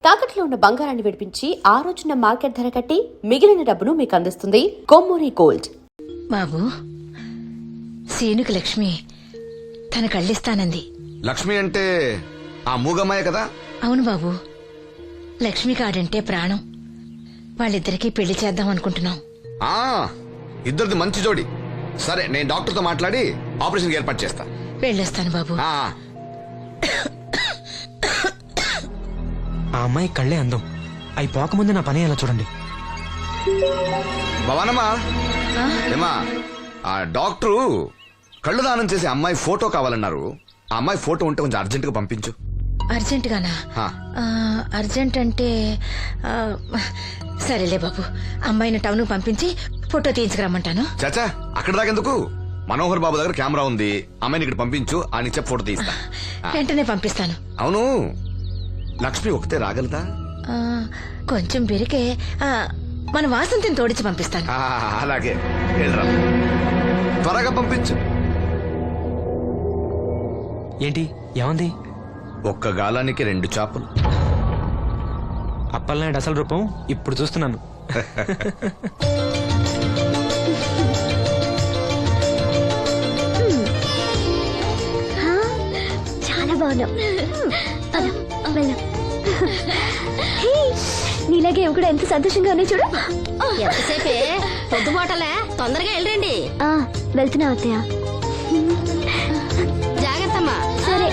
తాకట్లో ఉన్న బంగారాన్ని విడిపించి ఆ రోజున మార్కెట్ ధర కట్టి మిగిలిన డబ్బును మీకు అందిస్తుంది కొమ్మూరి గోల్డ్. బాబు, సీనుకి లక్ష్మి తన కళ్ళిస్తానంది. లక్ష్మి అంటే ఆ మూగమ్మాయ కదా? అవును బాబు, లక్ష్మి కాడంటే ప్రాణం. వాళ్ళిద్దరికీ పెళ్లి చేద్దాం అనుకుంటున్నాం. ఆ ఇద్దరిది మంచి జోడి. సరే, నేను డాక్టర్తో మాట్లాడి ఆపరేషన్ ఏర్పాటు చేస్తా. వెళ్ళొస్తాను బాబు. ఆ అమ్మాయి కళ్ళే అందం. అవి పోకముందు నా పని ఎలా చూడండి. భవానమ్మా, ఏమా ఆ డాక్టరు కళ్ళు దానం చేసే అమ్మాయి ఫోటో కావాలన్నారు. ఆ అమ్మాయి ఫోటో ఉంటే కొంచెం అర్జెంట్ గా పంపించు. అర్జెంట్ గానా? అర్జెంట్ అంటే సరేలే బాబు, అమ్మాయిని టౌన్ పంపించి ఫోటో తీయించుకురమ్మంటాను. చాచా, అక్కడ దాకెందుకు? మనోహర్ బాబు దగ్గర కెమెరా ఉంది. అమ్మాయిని ఇక్కడ పంపించు, ఆయన చెప్పి ఫోటో తీస్తా. వెంటనే పంపిస్తాను. అవును, లక్ష్మి ఒకతే రాగలదా? కొంచెం బెరికే, మన వాసంతిని తోడిచి పంపిస్తాను. అలాగే, వెళ్ళరా, త్వరగా పంపించు. ఏంటి ఏమంది? ఒక్క గాలానికి 2 చేపలు. అప్పలనాయుడు అసలు రూపం ఇప్పుడు చూస్తున్నాను. చాలా బాగున్నావు. నీలాగే కూడా ఎంత సంతోషంగా ఉన్నాయి చూడు. ఎంతసేపే పొద్దుబాటలే, తొందరగా వెళ్ళండి. వెళ్తున్నా అత్తయ్య. జాగ్రత్తమ్మా. సరే.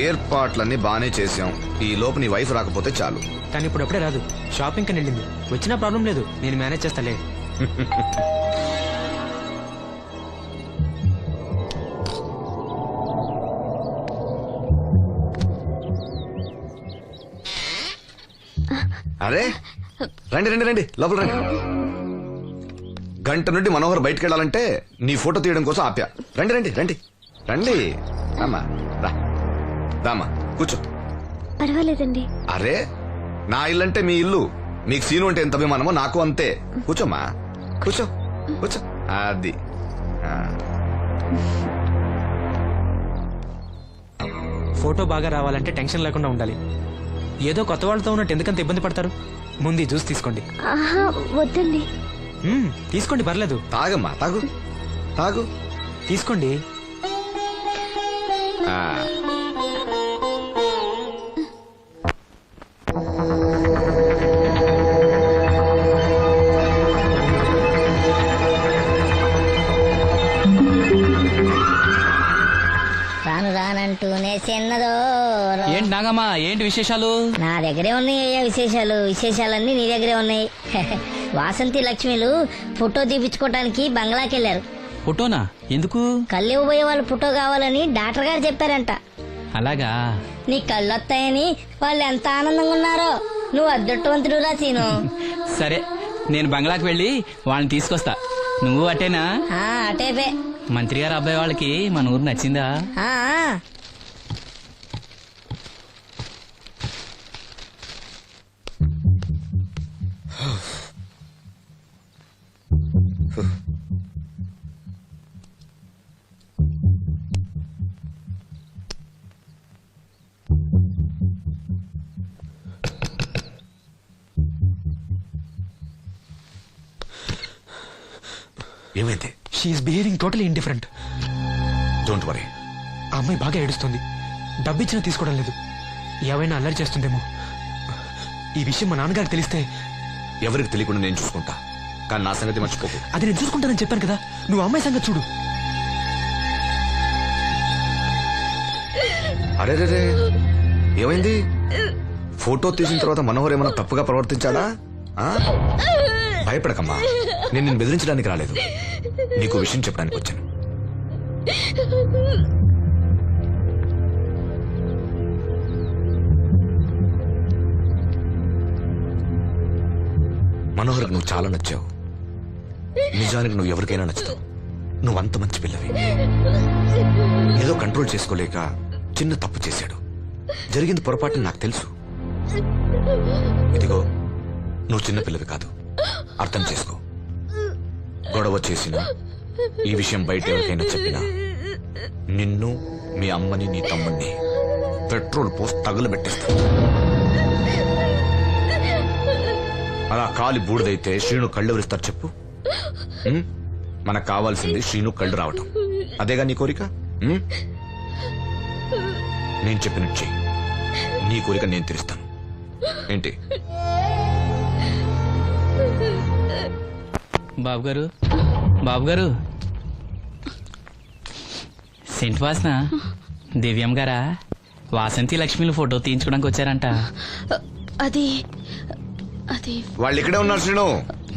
ఏర్పాట్లన్నీ బానే చేసాం. ఈ లోపు నీ వైఫ్ రాకపోతే చాలు. కానీ ఇప్పుడు అప్పుడే రాదు, షాపింగ్ కని వెళ్ళింది. వచ్చినా ప్రాబ్లం లేదు, నేను మేనేజ్ చేస్తాలే. అరే, రండి రండి రండి, లోపల రండి. గంట నుండి మనోహర్ బయటకు వెళ్ళాలంటే నీ ఫోటో తీయడం కోసం ఆప్యా. రండి రండి రండి రండి. రామా, రా, రామా, కూర్చో. పర్వాలేదండి. అరే, నా ఇల్లంటే మీ ఇల్లు. మీకు సీను అంటే ఎంత అభిమానమో నాకు అంతే. కూర్చోమ్మా, కూర్చో కూర్చో. అది ఫోటో బాగా రావాలంటే టెన్షన్ లేకుండా ఉండాలి. ఏదో కొత్త వాళ్ళతో ఉన్నట్టు ఎందుకంత ఇబ్బంది పడతారు? ముందు ఈ జ్యూస్ తీసుకోండి. వద్దండి. తీసుకోండి, పర్లేదు. తాగమ్మా, తాగు తాగు, తీసుకోండి. రాను రానంటూనే చిన్నదో. ఏంటి నాగమ్మా, ఏంటి విశేషాలు? నా దగ్గరే ఉన్నాయి విశేషాలు. విశేషాలన్నీ నీ దగ్గరే ఉన్నాయి. వాసంతి లక్ష్మిలు ఫోటో తీపించుకోవటానికి బంగ్లాకి వెళ్ళారు. ఫోటోనా? ఎందుకు? కళ్ళు ఇవ్వబోయే వాళ్ళు ఫోటో కావాలని డాక్టర్ గారు చెప్పారంట. అలాగా? నీ కళ్ళు వస్తాయని వాళ్ళు ఎంత ఆనందంగా ఉన్నారో. నువ్వు అదృష్టవంతుడు రా సీను. సరే, నేను బంగ్లాకి వెళ్ళి వాళ్ళని తీసుకొస్తా. నువ్వు అటేనా? అటేపే. మంత్రి గారు అబ్బాయి వాళ్ళకి మన ఊరు నచ్చిందా? ఏమైంది? She's behaving totally indifferent. Don't worry. ఆ అమ్మాయి బాగా ఏడుస్తుంది. డబ్బిచ్చినా తీసుకోవడం లేదు. ఏవైనా అల్లరి చేస్తుందేమో. ఈ విషయం మా నాన్నగారికి తెలిస్తే? ఎవరికి తెలియకుండా నేను చూసుకుంటా, కానీ నా సంగతి మర్చిపోకు. అది నేను చూసుకుంటానని చెప్పాను కదా, నువ్వు అమ్మాయి సంగతి చూడు. అరే, ఏమైంది? ఫోటో తీసిన తర్వాత మనోహర్ ఏమైనా తప్పుగా ప్రవర్తించాడా? భయపడకమ్మా, నేను నిన్ను బెదిరించడానికి రాలేదు. నీకు విషయం చెప్పడానికి వచ్చాను. మనోహర్కి నువ్వు చాలా నచ్చావు. నిజానికి నువ్వు ఎవరికైనా నచ్చుతావు. నువ్వంత మంచి పిల్లవి. ఏదో కంట్రోల్ చేసుకోలేక చిన్న తప్పు చేశాడు. జరిగింది పొరపాటు నాకు తెలుసు. ఇదిగో, నువ్వు చిన్న పిల్లవి కాదు, అర్థం చేసుకో. గొడవ చేసినా, ఈ విషయం బయట ఎవరికైనా చెప్పినా నిన్ను, మీ అమ్మని, నీ తమ్ముణ్ణి పెట్రోల్ పోసి తగులబెట్టేస్తా. అలా కాలి బూడిదైతే శ్రీను కళ్ళు ఎవరిస్తారు చెప్పు? ఉం? మనకు కావాల్సింది శ్రీను కళ్ళు రావటం. అదేగా నీ కోరిక? ఉం? నేను చెప్పినట్టు చెయ్యి. నీ కోరిక నేను తీరుస్తాను. ఏంటి? బాబు గారు, బాబు గారు, సెంట్ వాసన దివ్యం గారా? వాసంతి లక్ష్మిలు ఫోటో తీయించుకోవడానికి వచ్చారంట. అది అది వాళ్ళు ఇక్కడే ఉన్నారు శ్రీను.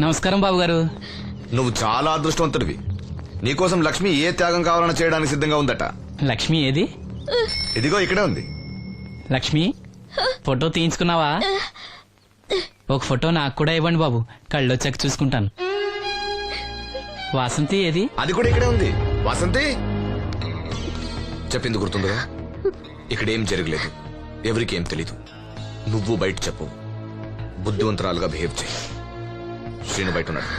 నమస్కారం బాబు గారు. నువ్వు చాలా అదృష్టవంతుడివి. నీకోసం లక్ష్మి ఏ త్యాగం కావాలన్నా చేయడానికి సిద్ధంగా ఉందట. లక్ష్మి ఏది? ఇదిగో ఇక్కడే ఉంది. లక్ష్మి, ఫోటో తీయించుకున్నావా? ఒక ఫోటో నాకు కూడా ఇవ్వండి బాబు, కళ్ళు వచ్చాక చూసుకుంటాను. వాసంతి ఏది? అది కూడా ఇక్కడే ఉంది. వాసంతి చెప్పింది గుర్తుందిగా? ఇక్కడేం జరగలేదు, ఎవరికి ఏం తెలీదు. నువ్వు బయట చెప్పు, బుద్ధివంతరాలుగా బిహేవ్ చేయి. శ్రీను బయట ఉన్నాడు.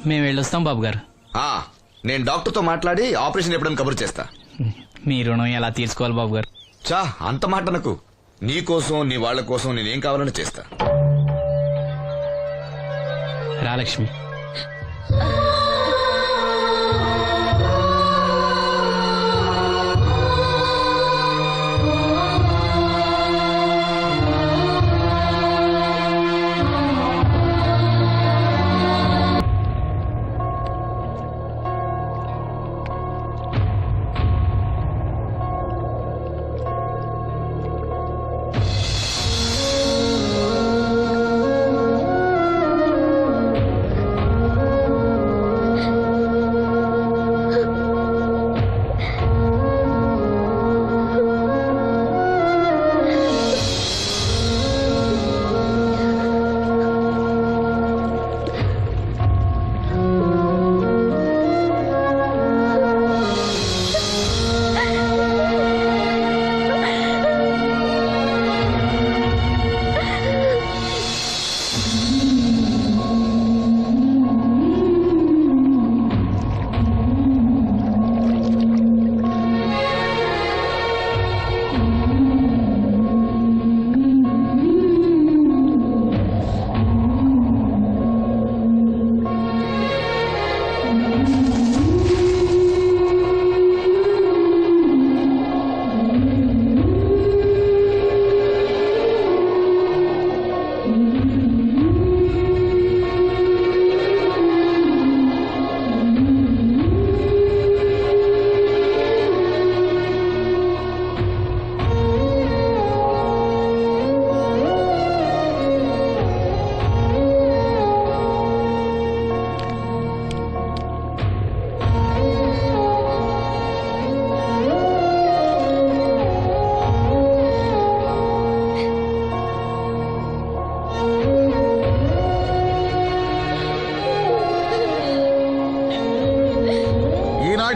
మేము వెళ్ళొస్తాం బాబు గారు. నేను డాక్టర్తో మాట్లాడి ఆపరేషన్ ఎప్పుడైనా కబురు చేస్తా. మీ రుణం ఎలా తీర్చుకోవాలి బాబు గారు? చా అంత మాట నాకు. నీ కోసం, నీ వాళ్ళ కోసం నేనేం కావాలని చేస్తా. రా లక్ష్మి.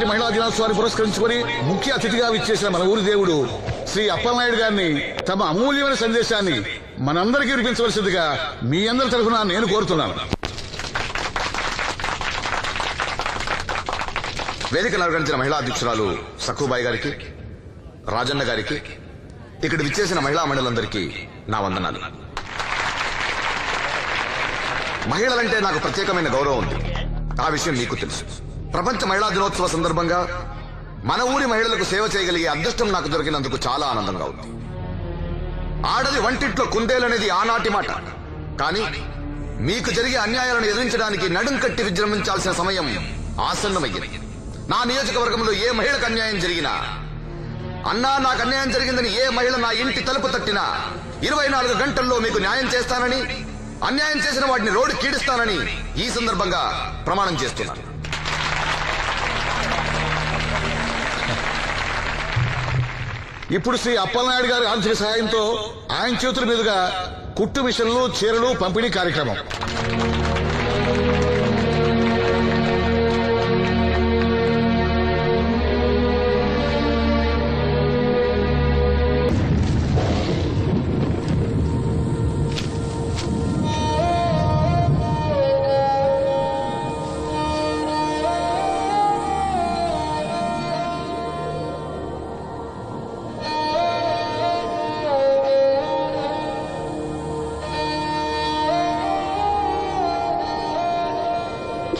మహిళా దినోత్సవాన్ని పురస్కరించుకొని ముఖ్య అతిథిగా విచ్చేసిన మన ఊరి దేవుడు శ్రీ అప్పలనాయుడు గారిని తమ అమూల్యమైన సందేశాన్ని మనందరికీ వినిపించవలసిందిగా మీ అందరి తరఫున నేను కోరుతున్నాను. వేదికను అలంకరించిన మహిళా అధ్యక్షురాలు సక్కుబాయి గారికి, రాజన్న గారికి, ఇక్కడ విచ్చేసిన మహిళా మండలందరికీ నా వందనాలు. మహిళలంటే నాకు ప్రత్యేకమైన గౌరవం ఉంది. ఆ విషయం మీకు తెలుసు. ప్రపంచ మహిళా దినోత్సవ సందర్భంగా మన ఊరి మహిళలకు సేవ చేయగలిగే అదృష్టం నాకు దొరికినందుకు చాలా ఆనందంగా ఉంది. ఆడది వంటింట్లో కుందేలనేది ఆనాటి మాట. కానీ మీకు జరిగే అన్యాయాలను ఎదిరించడానికి నడుం కట్టి విజృంభించాల్సిన సమయం ఆసన్నమయ్యింది. నా నియోజకవర్గంలో ఏ మహిళకు అన్యాయం జరిగినా, అన్నా నాకు అన్యాయం జరిగిందని ఏ మహిళ నా ఇంటి తలుపు తట్టినా 24 గంటల్లో మీకు న్యాయం చేస్తానని, అన్యాయం చేసిన వాటిని రోడ్డు కీడిస్తానని ఈ సందర్భంగా ప్రమాణం చేస్తున్నాను. ఇప్పుడు శ్రీ అప్పలనాయుడు గారి ఆర్థిక సహాయంతో ఆయన చేతుల మీదుగా కుట్టు మిషన్లు, చీరలు పంపిణీ కార్యక్రమం.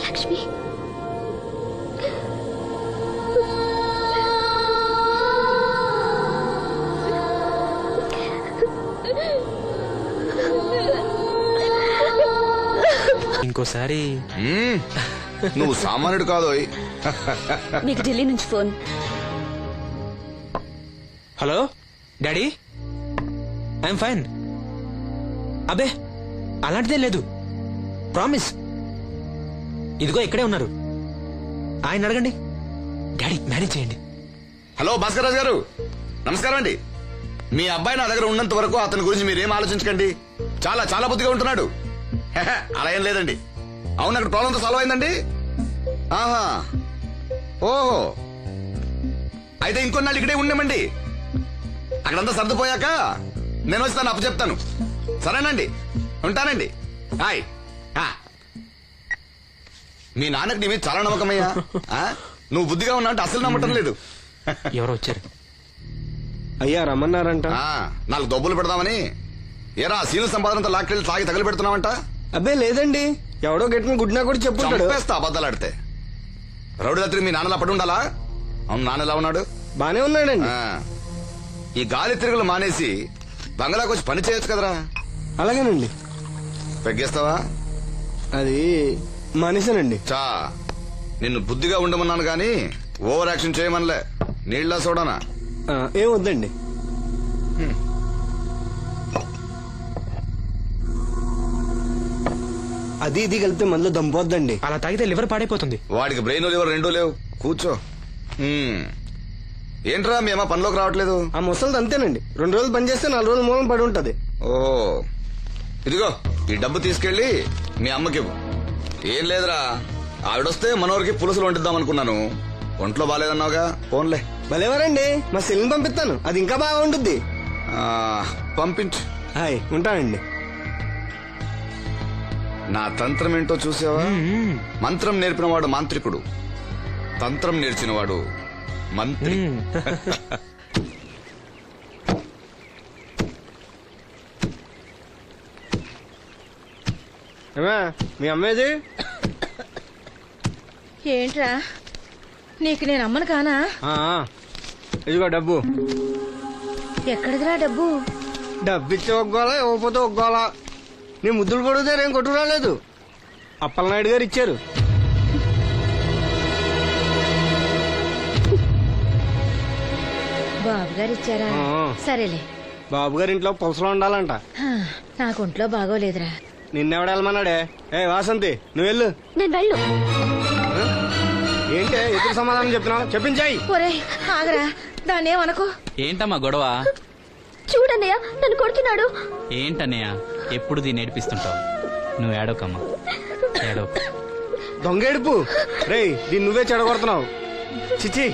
లక్ష్మి ఇంకోసారి నువ్వు సామాన్యుడు కాదోయ్. మీకు ఢిల్లీ నుంచి phone. Hello daddy, I'm fine. అబే అలాంటిదేం లేదు, ప్రామిస్. ఇదిగో ఇక్కడే ఉన్నారు, ఆయన అడగండి. డాడీ మేనేజ్ చేయండి. హలో భాస్కర్ రాజు గారు, నమస్కారం అండి. మీ అబ్బాయి నా దగ్గర ఉన్నంత వరకు అతని గురించి మీరేం ఆలోచించకండి. చాలా చాలా బుద్ధిగా ఉంటున్నాడు. హెహె, అలా ఏం లేదండి. అవును, అక్కడ ప్రాబ్లంతో సాల్వ్ అయిందండి. ఆహా, ఓహో, అయితే ఇంకొన్నాళ్ళు ఇక్కడే ఉండమండి. అక్కడంతా సర్దుపోయాక నేను వస్తాను, అప్పు చెప్తాను. సరేనండి, ఉంటానండి. హాయ్. మీ నాన్నకి నీ మీద చాలా నమ్మకమయ్యా. నువ్వు బుద్ధిగా ఉన్నావు అంటే అసలు నమ్మటం లేదు. ఎవరో వచ్చారు. అయ్యా రమ్మన్నారంట. 4 దొబ్బులు పెడదామని. ఏరా సీను సంపాదనంతో లాక్కెళ్ళి తాగి తగిలి పెడుతున్నావంట. అబ్బే లేదండి, ఎవడో గట్టిన గుడ్నా కూడా చెప్పుంటాడు. చంపేస్తా అబద్ధాలాడితే. రౌడీ రాత్రి మీ నాన్నలా పడి ఉండాలా? అవును, నాన్న ఎలా ఉన్నాడు? బానే ఉన్నాడండి. ఈ గాలి తిరుగులు మానేసి బంగ్లాకి వచ్చి పని చేయొచ్చు కదరా. అలాగేనండి. పెగ్గేస్తావా? అది మానేశానండి. చా, నిన్ను బుద్ధిగా ఉండమన్నాను గాని ఓవర్ యాక్షన్ చేయమనలే. నీళ్ళ సోడానా? ఏం వద్దండి. అది ఇది కలిపితే మనలో దంపోద్దండి. అలా తాగితే లివర్ పాడైపోతుంది. వాడికి బ్రెయిన్ లివర్ 2 లేవు. కూర్చో. ఏంట్రా మీ అమ్మ పనిలోకి రావట్లేదు? ఆ ముసలిది అంతేనండి, 2 రోజులు పని చేస్తే 4 రోజులు మూలం పడి ఉంటది. ఓహో, ఇదిగో ఈ డబ్బు తీసుకెళ్లి మీ అమ్మకివ్వు. ఏం లేదురా, ఆవిడొస్తే మనోరికి పులుసులు వండిద్దాం అనుకున్నాను. ఒంట్లో బాగాలేదన్నావుగా, ఫోన్లే. భలేవారండి, మా సెల్ని పంపిస్తాను, అది ఇంకా బాగా ఉంటుంది. పంపించు. హాయ్, ఉంటానండి. నా తంత్రం ఏంటో చూసావా? మంత్రం నేర్పినవాడు మాంత్రికుడు, తంత్రం నేర్చినవాడు మంత్రి. మీ అమ్మేది? ఏంట్రా, నీకు నేను అమ్మను కానా? ఇదిగో డబ్బు. ఎక్కడిదిరా డబ్బు? డబ్బు ఇచ్చే ఒగ్గోలా, ఇవ్వకపోతే ఒగ్గోలా. నీ ముద్దులు పడితే ఏం కొట్టు రాలేదు, అప్పలనాయుడు గారు ఇచ్చారు. బాబు గారు ఇచ్చారా? సరేలే. బాబు గారి ఇంట్లో పులసలో ఉండాలంట. నాకు ఒంట్లో బాగోలేదురా. నిన్నెవడెళ్ళమన్నాడే? వాసంతి, నువ్వు వెళ్ళు. నేను వెళ్ళు. ఏంటే ఎదురు సమాధానం చెప్తున్నావు? చెప్పించాయి. ఒరే ఆగరా, దాన్ని ఏమనుకో. ఏంటమ్మా గొడవ? చూడన్నయ్య, నన్ను కొడుతున్నాడు. ఏంటన్నయ్య ఎప్పుడు దీన్ని ఏడిపిస్తుంటావు? నువ్వు ఏడోకమ్మా, ఏడో. దొంగేడుపు రేయ్, దీన్ని నువ్వే చెడగొడుతున్నావు. చిచి,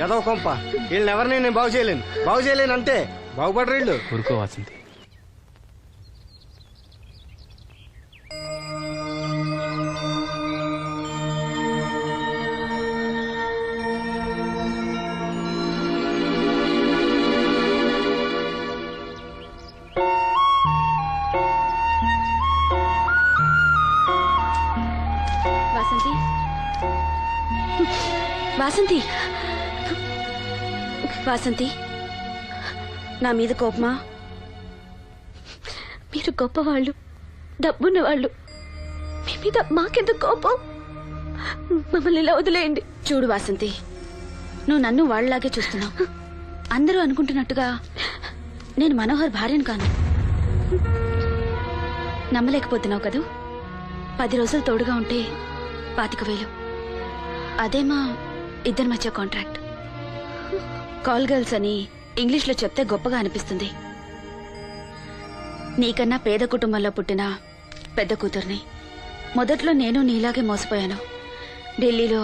ఎదవ కొంప. వీళ్ళెవరిని నేను బాగు చేయలేను అంతే. బాగుపడరు వీళ్ళు. ఊరుకో వాసంతి. వాసంతి, వాసంతి, నా మీద కోపమా? మీరు గొప్పవాళ్ళు, డబ్బున్న వాళ్ళు, మీ మీద మాకెందుకు కోపం? మమ్మల్ని ఇలా వదిలేయండి. చూడు వాసంతి, నువ్వు నన్ను వాళ్ళలాగే చూస్తున్నావు. అందరూ అనుకుంటున్నట్టుగా నేను మనోహర్ భార్యను కాను. నమ్మలేకపోతున్నావు కదూ? 10 రోజులు తోడుగా ఉంటే 25,000. అదే మా ఇద్దరి మధ్య కాంట్రాక్ట్. కాల్ గర్ల్స్ అని ఇంగ్లీష్లో చెప్తే గొప్పగా అనిపిస్తుంది. నీకన్నా పేద కుటుంబంలో పుట్టిన పెద్ద కూతుర్ని. మొదట్లో నేను నీలాగే మోసపోయాను. ఢిల్లీలో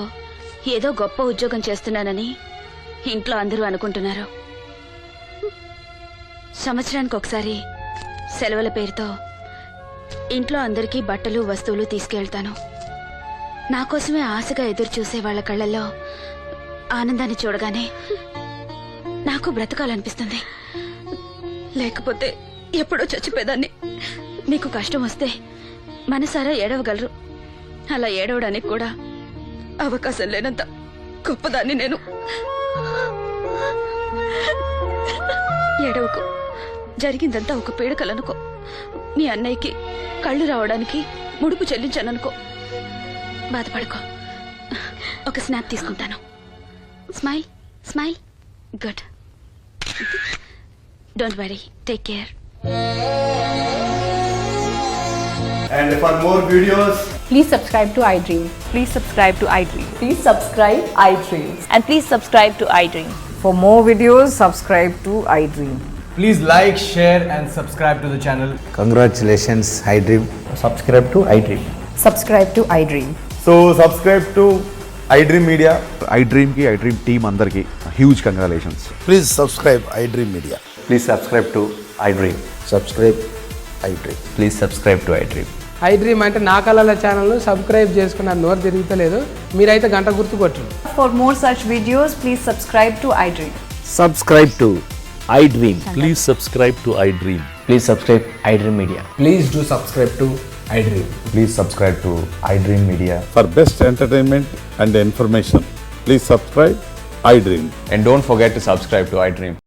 ఏదో గొప్ప ఉద్యోగం చేస్తున్నానని ఇంట్లో అందరూ అనుకుంటున్నారు. సంవత్సరానికి ఒకసారి సెలవుల పేరుతో ఇంట్లో అందరికీ బట్టలు వస్తువులు తీసుకెళ్తాను. నా కోసమే ఆశగా ఎదురు చూసే వాళ్ళ కళ్ళల్లో ఆనందాన్ని చూడగానే నాకు బ్రతకాలనిపిస్తుంది. లేకపోతే ఎప్పుడో చచ్చిపోయేదాన్ని. మీకు కష్టం వస్తే మనసారా ఏడవగలరు. అలా ఏడవడానికి కూడా అవకాశం లేనంత గొప్పదాన్ని నేను. ఏడవకు, జరిగిందంతా ఒక పీడకలనుకో. మీ అన్నయ్యకి కళ్ళు రావడానికి ముడుపు చెల్లించాననుకో. బాధపడుకో. ఒక స్నాప్ తీసుకుంటాను. Smile smile. Good. Don't worry, take care. And for more videos, Please subscribe to iDream. Please subscribe to iDream. Please subscribe iDream. And please subscribe to iDream. For more videos, subscribe to iDream. please like, share and subscribe to the channel. Congratulations, iDream. Subscribe to iDream. Subscribe to iDream. So subscribe to iDream Media. iDream కి iDream team అందరికి huge congratulations. Please subscribe iDream Media. Please subscribe to iDream. Subscribe iDream. Please subscribe to iDream. iDream అంటే నా కళల channel subscribe చేసుకున్న నోరు తిరుగుతలేదు. మీరైతే గంట గుర్తు కొట్టండి. For more such videos, please subscribe to iDream. Subscribe to iDream. Please subscribe to iDream. Please subscribe iDream Media. Please do subscribe to iDream. Please subscribe to iDream Media. For best entertainment and information please subscribe iDream. And don't forget to subscribe to iDream.